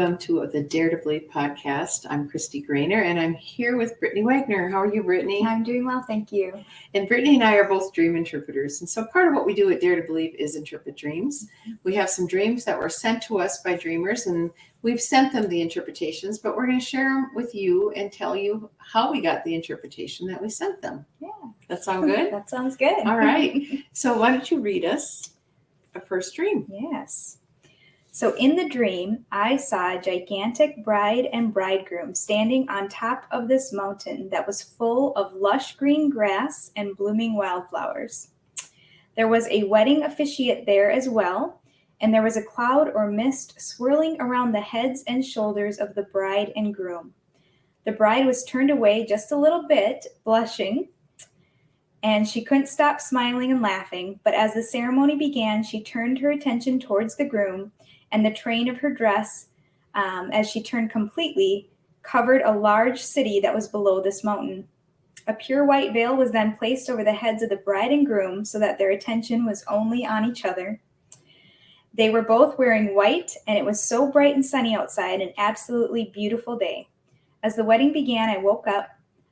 Welcome to the Dare to Believe podcast. I'm Kristi Grainer, and I'm here with Brittani Wagner. How are you, Brittani? I'm doing well, thank you. And Brittani and I are both dream interpreters. And so part of what we do at Dare to Believe is interpret dreams. We have some dreams that were sent to us by dreamers, and we've sent them the interpretations, but we're going to share them with you and tell you how we got the interpretation that we sent them. Yeah. That sound good? That sounds good. All right. So why don't you read us a first dream? Yes. So in the dream, I saw a gigantic bride and bridegroom standing on top of this mountain that was full of lush green grass and blooming wildflowers. There was a wedding officiant there as well, and there was a cloud or mist swirling around the heads and shoulders of the bride and groom. The bride was turned away just a little bit, blushing, and she couldn't stop smiling and laughing, but as the ceremony began, she turned her attention towards the groom, and the train of her dress, as she turned completely, covered a large city that was below this mountain. A pure white veil was then placed over the heads of the bride and groom so that their attention was only on each other. They were both wearing white, and it was so bright and sunny outside, an absolutely beautiful day. As the wedding began, I woke up.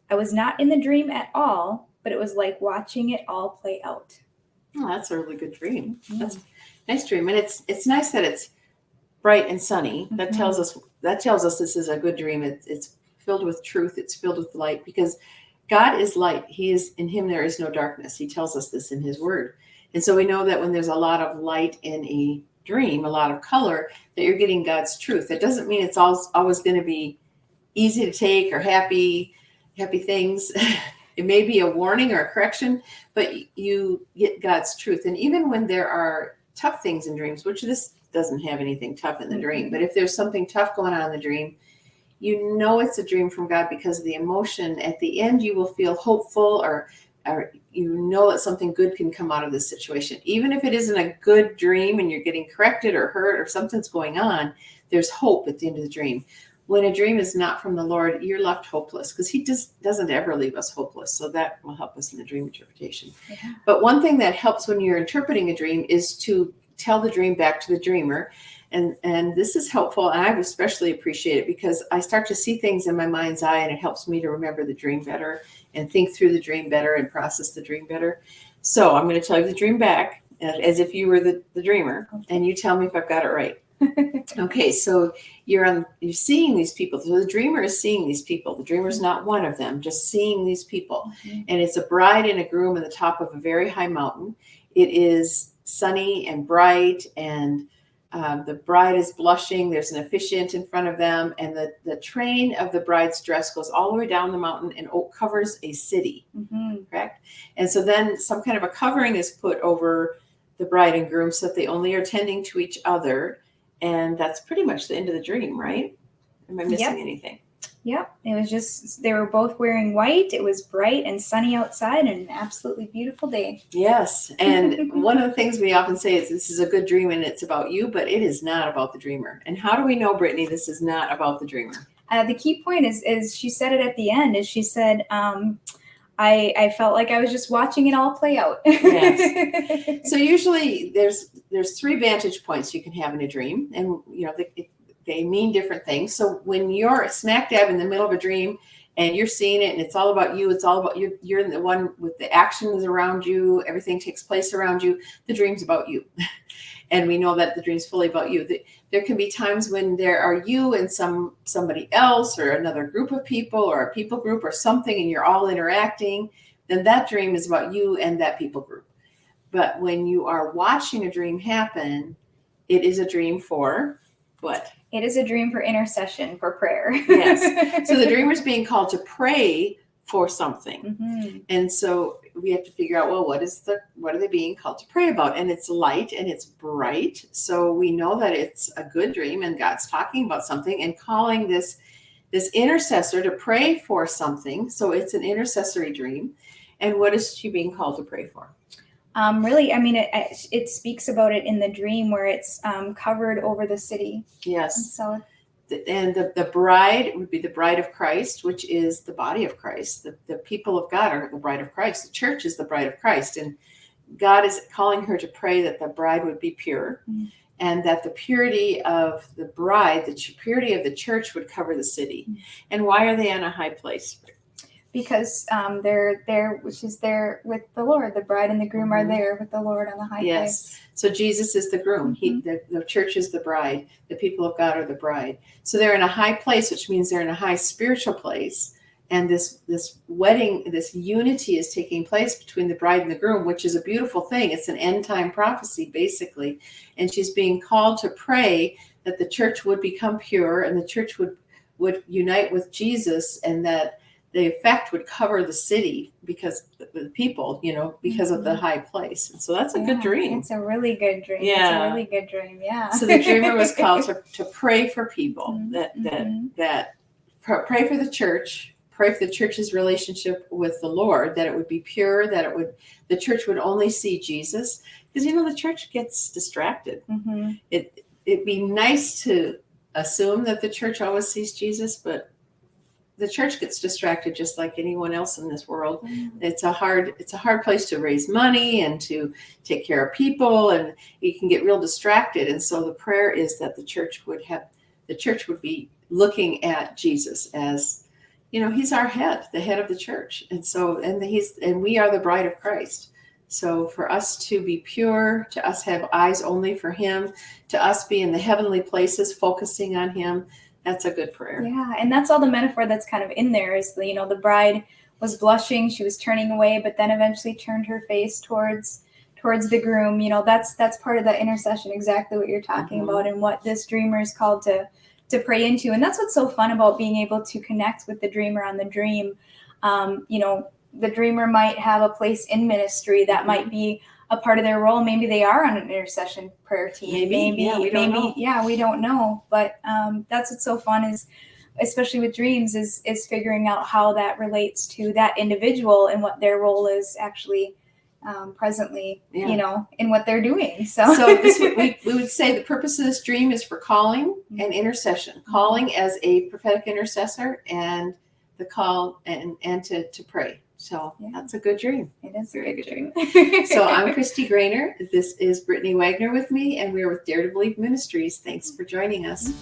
I was not in the dream at all, but it was like watching it all play out. Oh, that's a really good dream. That's a nice dream. And it's nice that it's bright and sunny. That tells us this is a good dream. It's filled with truth. It's filled with light, because God is light. He is, in him there is no darkness. He tells us this in his word. And so we know that when there's a lot of light in a dream, a lot of color, that you're getting God's truth. That doesn't mean it's always going to be easy to take or happy things. It may be a warning or a correction, but you get God's truth. And even when there are tough things in dreams, which this doesn't have anything tough in the dream, but if there's something tough going on in the dream, you know it's a dream from God, because of the emotion. At the end, you will feel hopeful, or you know that something good can come out of this situation. Even if it isn't a good dream and you're getting corrected or hurt or something's going on, there's hope at the end of the dream. When a dream is not from the Lord, you're left hopeless, because he just doesn't ever leave us hopeless. So that will help us in the dream interpretation. Yeah. But one thing that helps when you're interpreting a dream is to tell the dream back to the dreamer. And this is helpful. And I especially appreciate it, because I start to see things in my mind's eye, and it helps me to remember the dream better and think through the dream better and process the dream better. So I'm going to tell you the dream back as if you were the dreamer, and you tell me if I've got it right. Okay, so you're seeing these people. So the dreamer is seeing these people. The dreamer is not one of them, just seeing these people. And it's a bride and a groom on the top of a very high mountain. It is sunny and bright, and the bride is blushing. There's an officiant in front of them, and the train of the bride's dress goes all the way down the mountain and covers a city, correct? And so then some kind of a covering is put over the bride and groom so that they only are tending to each other. And that's pretty much the end of the dream, right? Am I missing anything? Yep. It was just, they were both wearing white. It was bright and sunny outside, and an absolutely beautiful day. Yes. And one of the things we often say is this is a good dream and it's about you, but it is not about the dreamer. And how do we know, Brittani, this is not about the dreamer? The key point is she said it at the end, is she said, I felt like I was just watching it all play out. Yes. So usually there's three vantage points you can have in a dream, and they mean different things. So when you're smack dab in the middle of a dream and you're seeing it and it's all about you, it's all about you, you're the one with the actions around you, everything takes place around you, the dream's about you. And we know that the dream's fully about you. There can be times when there are you and somebody else or another group of people or a people group or something, and you're all interacting. Then that dream is about you and that people group. But when you are watching a dream happen, it is a dream for what? It is a dream for intercession, for prayer. Yes. So the dreamer's being called to pray for something. And so we have to figure out, well, what are they being called to pray about? And it's light and it's bright. So we know that it's a good dream, and God's talking about something and calling this intercessor to pray for something. So it's an intercessory dream. And what is she being called to pray for? Really, I mean, it speaks about it in the dream where it's covered over the city. Yes. And so the bride would be the bride of Christ, which is the body of Christ. The people of God are the bride of Christ. The church is the bride of Christ. And God is calling her to pray that the bride would be pure and that the purity of the bride, the purity of the church would cover the city. And why are they on a high place? Because they're there, she's there with the Lord. The bride and the groom are there with the Lord on the high place. So Jesus is the groom. The church is the bride. The people of God are the bride. So they're in a high place, which means they're in a high spiritual place. And this wedding, this unity is taking place between the bride and the groom, which is a beautiful thing. It's an end time prophecy, basically. And she's being called to pray that the church would become pure and the church would unite with Jesus, and that the effect would cover the city because the people, because of the high place. And so that's a good dream. It's a really good dream. Yeah. It's a really good dream. Yeah. So the dreamer was called to pray for people, that pray for the church, pray for the church's relationship with the Lord, that it would be pure, that the church would only see Jesus. Because, the church gets distracted. It'd be nice to assume that the church always sees Jesus, but the church gets distracted just like anyone else in this world. It's a hard place to raise money and to take care of people, and you can get real distracted. And so the prayer is that the church would be looking at Jesus as, he's our head, the head of the church. And so, and we are the bride of Christ. So for us to be pure, to us have eyes only for him, to us be in the heavenly places, focusing on him, that's a good prayer. Yeah, and that's all the metaphor that's kind of in there is, the bride was blushing, she was turning away, but then eventually turned her face towards the groom. That's part of the intercession, exactly what you're talking about, and what this dreamer is called to pray into. And that's what's so fun about being able to connect with the dreamer on the dream. The dreamer might have a place in ministry that might be a part of their role. Maybe they are on an intercession prayer team. Maybe we don't know. But that's what's so fun is, especially with dreams, is figuring out how that relates to that individual and what their role is actually presently, in what they're doing. So we would say the purpose of this dream is for calling and intercession. Calling as a prophetic intercessor, and the call and to pray. So that's a good dream. It is a very good dream. So I'm Kristi Grainer. This is Brittany Wagner with me, and we're with Dare to Believe Ministries. Thanks for joining us.